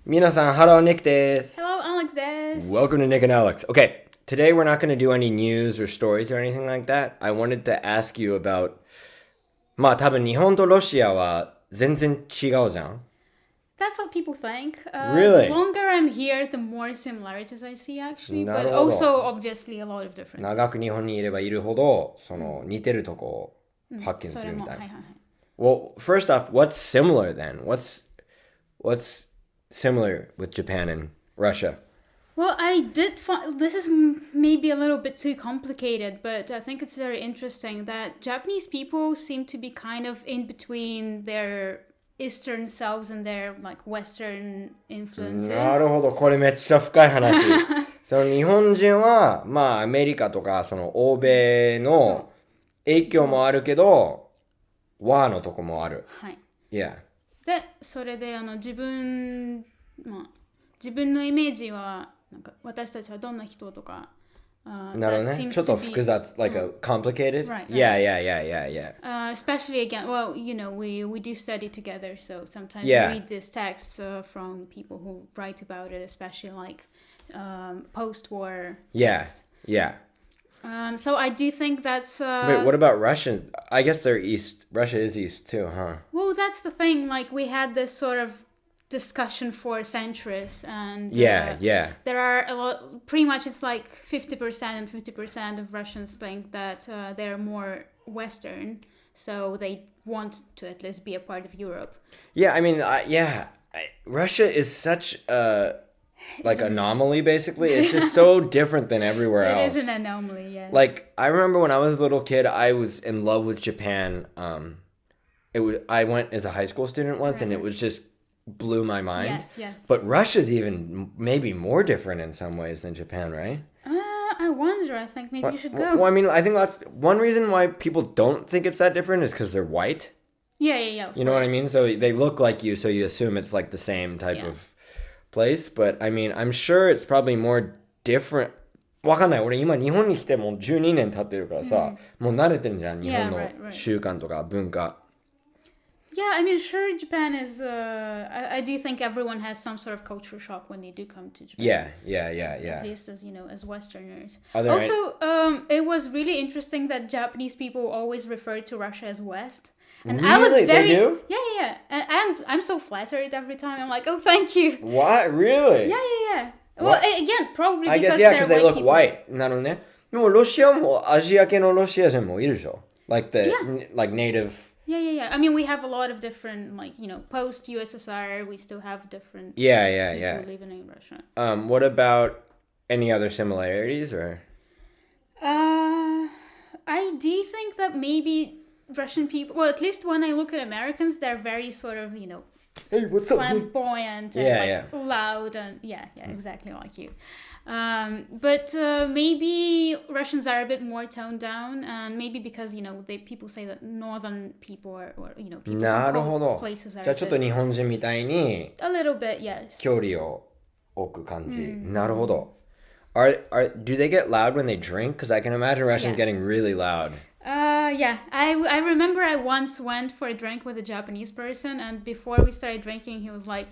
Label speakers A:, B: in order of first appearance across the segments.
A: 皆さん、Hello, Nick です。
B: Hello, Alex です。
A: Welcome to Nick and Alex. Okay, today we're not going to do any news or stories or anything like that. I wanted to ask you about, まあ多分日本とロシアは全然違うじゃん。
B: That's what people think. The
A: Really?
B: longer I'm here, the more similarities I see, actually.
A: な
B: But
A: るほど。
B: also, obviously, a lot of differences.
A: 長く日本にいればいるほど、その似てるとこを発見するみたいな。
B: はいはいはい。
A: Well, first off, what's similar then? What's similar with Japan and Russia?
B: Well, I did find this is maybe a little bit too complicated, but I think it's very interesting that Japanese people seem to be kind of in between their Eastern selves and their like Western influences.
A: なるほど、これめっちゃ深い話。その日本人は、まあアメリカとかその欧米の影響もあるけど、和のとこもある。
B: はい。
A: Yeah.
B: で、それで自分のイメージはなんか私たちはどんな人とか、
A: なるほどね。ちょっと複雑、like a complicated?
B: Right.
A: Yeah.
B: Especially again, well, we do study together, so sometimes
A: Yeah.
B: we read these texts from people who write about it, especially like post-war.
A: Yeah.
B: So I do think that's.
A: Wait, what about Russian? I guess they're east. Russia is east too, huh?
B: Well, that's the thing. Like we had this sort of discussion for centuries, and
A: Yeah.
B: there are a lot. Pretty much, it's like 50% and 50% of Russians think that they're more Western, so they want to at least be a part of Europe.
A: Yeah, I mean, Russia is such a like anomaly. Basically, it's just so different than everywhere else.
B: It is an anomaly, yes.
A: Like I remember when I was a little kid, I was in love with Japan. I went as a high school student once, and it was just blew my mind.
B: Yes.
A: But Russia's even maybe more different in some ways than Japan, right?
B: I wonder. I think maybe you should go.
A: Well, I mean, I think that's one reason why people don't think it's that different is because they're white.
B: Yeah.
A: You know what I mean? So they look like you, so you assume it's like the same type of place. But I mean, I'm sure it's probably more different. わかんない。俺今日本に来てもう12年経ってるからさ、もう慣れてんじゃん、日本の習慣とか文化。
B: Yeah, I mean, sure, Japan is. I do think everyone has some sort of cultural shock when they do come to Japan.
A: Yeah.
B: At least as Westerners.
A: Also,
B: it was really interesting that Japanese people always refer to Russia as West. And
A: really?
B: I was very,
A: They do?
B: Yeah. And I'm so flattered every time. I'm like, oh, thank you.
A: What? Really?
B: Yeah. Well, again, probably
A: I guess,
B: because
A: because they look
B: people.
A: white. なるほどね。でもロシアもアジア系のロシア人もいるでしょ Like like native.
B: Yeah. I mean, we have a lot of different, like, post USSR, we still have different
A: Yeah.
B: people living in Russia.
A: What about any other similarities or?
B: I do think that maybe Russian people, well, at least when I look at Americans, they're very sort of,
A: Hey, what's up?
B: flamboyant and loud and exactly like you. But maybe Russians are a bit more toned down, and maybe because people say that northern people or people from cold places are
A: じゃあちょっと日本人みたいに
B: a little bit, yes.
A: 距離を置く感じ。なるほど。Do they get loud when they drink? Because I can imagine Russians getting really loud.
B: Yeah. I remember I once went for a drink with a Japanese person, and before we started drinking, he was like,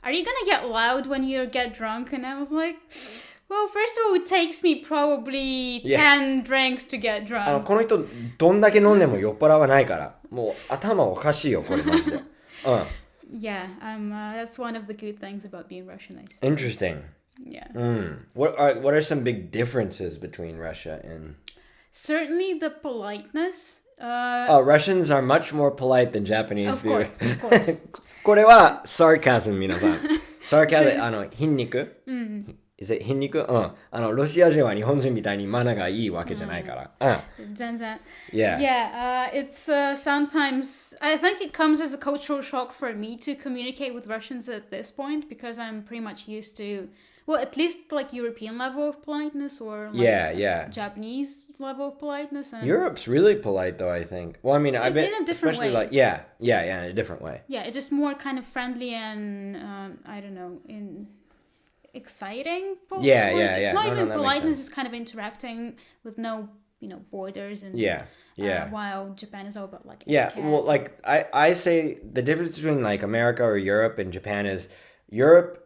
B: "Are you gonna get loud when you get drunk?" And I was like, well, first of all, it takes me probably 10 drinks to get drunk.
A: この人どんだけ飲んでも酔っ払わないから。もう頭おかしいよこれマジで。
B: Yeah, that's one of the good things about being Russianized.
A: Interesting.
B: Yeah.
A: What are some big differences between Russia and?
B: Certainly the politeness.
A: Russians are much more polite than Japanese.
B: Of course.
A: これは sarcasm 皆さん。sarcasm 皮肉。Is it 皮肉？ロシア人は日本人みたいにマナーがいいわけじゃないから。
B: 全然。
A: Yeah.
B: It's sometimes I think it comes as a cultural shock for me to communicate with Russians at this point because I'm pretty much used to, well, at least like European level of politeness or like Japanese level of politeness. And
A: Europe's really polite though, I think. Well, I mean, I've been
B: in a different
A: especially
B: way.
A: like in a different way.
B: Yeah, it's just more kind of friendly and I don't know, in exciting.
A: Yeah.
B: It's not
A: No,
B: even
A: that makes
B: politeness;
A: sense.
B: it's kind of interacting with no, borders and while Japan is all about like etiquette.
A: Well, like I say the difference between like America or Europe and Japan is Europe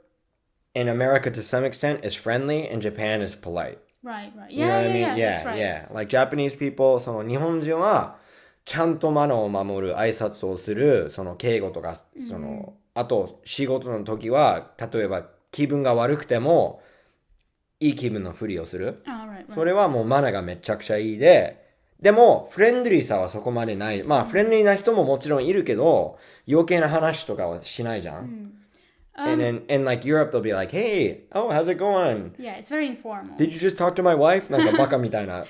A: in America to some extent is friendly and Japan is polite.
B: Right, right.
A: You know what I mean?
B: That's right.
A: Yeah. Like Japanese people, その日本人はちゃんとマナーを守る、挨拶をする、その敬語とか、その、あと仕事の時は、例えば気分が悪くても、いい気分のふりをする。それはもうマナーがめちゃくちゃいいで、でもフレンドリーさはそこまでない。まあフレンドリーな人ももちろんいるけど、余計な話とかはしないじゃん。And in like Europe, they'll be like, hey, oh, how's it going?
B: Yeah, it's very informal.
A: Did you just talk to my wife? なんかバカみたいな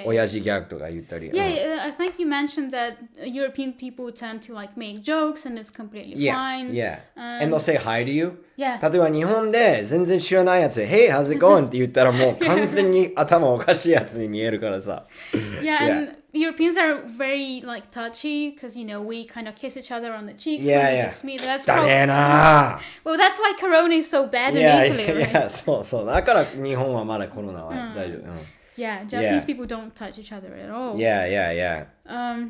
A: 親父ギャグとか言ったり。
B: Yeah, I think you mentioned that European people tend to like make jokes and it's completely fine.
A: Yeah. And they'll say hi to you.
B: Yeah.
A: 例えば日本で全然知らないやつで、hey, how's it going? って言ったらもう完全に頭おかしいやつに見えるからさ。
B: Yeah, and Europeans are very like touchy because you know we kind of kiss each other on the cheeks when we just meet. That's well, that's why Corona is so bad in Italy, right?
A: Yeah, そう。だから日本はまだコロナは大丈夫。
B: Yeah, Japanese people don't touch each other at all.
A: Yeah.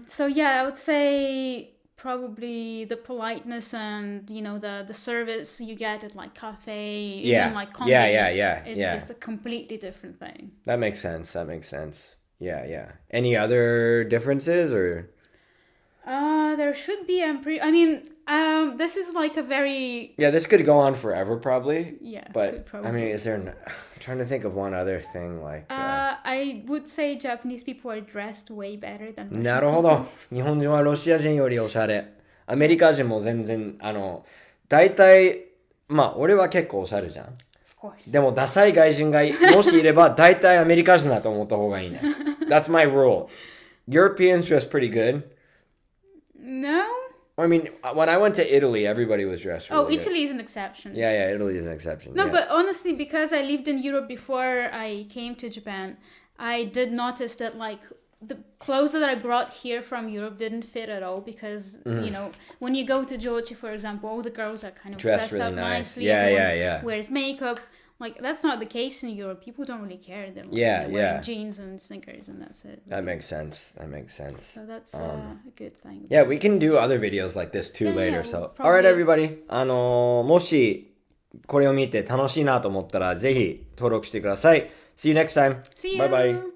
B: So yeah, I would say probably the politeness and you know the service you get at like cafe, even like convent.
A: Yeah.
B: It's just a completely different thing.
A: That makes sense. Yeah. Any other differences or?
B: There should be. This is like a very.
A: Yeah, this could go on forever, probably.
B: Yeah,
A: but I mean, is there? I'm trying to think of one other thing like.
B: I would say Japanese people are dressed way better than.
A: なるほど。日本人はロシア人よりおしゃれ。アメリカ人も全然大体まあ俺は結構おしゃれじゃん。でもダサい外人がもしいれば大体アメリカ人だと思った方がいいね。That's my rule. Europeans dress pretty good.
B: No.
A: I mean, when I went to Italy, everybody was dressed really good.
B: Italy is an exception.
A: Yeah, Italy is an exception.
B: No, but honestly, because I lived in Europe before I came to Japan, I did notice that like the clothes that I brought here from Europe didn't fit at all because, you know, when you go to Jochi, for example, all the girls are kind of dressed really up nicely.
A: Yeah.
B: Wears makeup. Like, that's not the case in Europe. People don't really care. They're wearing jeans and sneakers and that's it.
A: That makes sense.
B: So that's a good thing.
A: Yeah, we can do other videos like this too later. So, alright, everybody. もしこれを見て楽しいなと思ったらぜひ登録してください. See you next time.
B: See you.
A: Bye bye.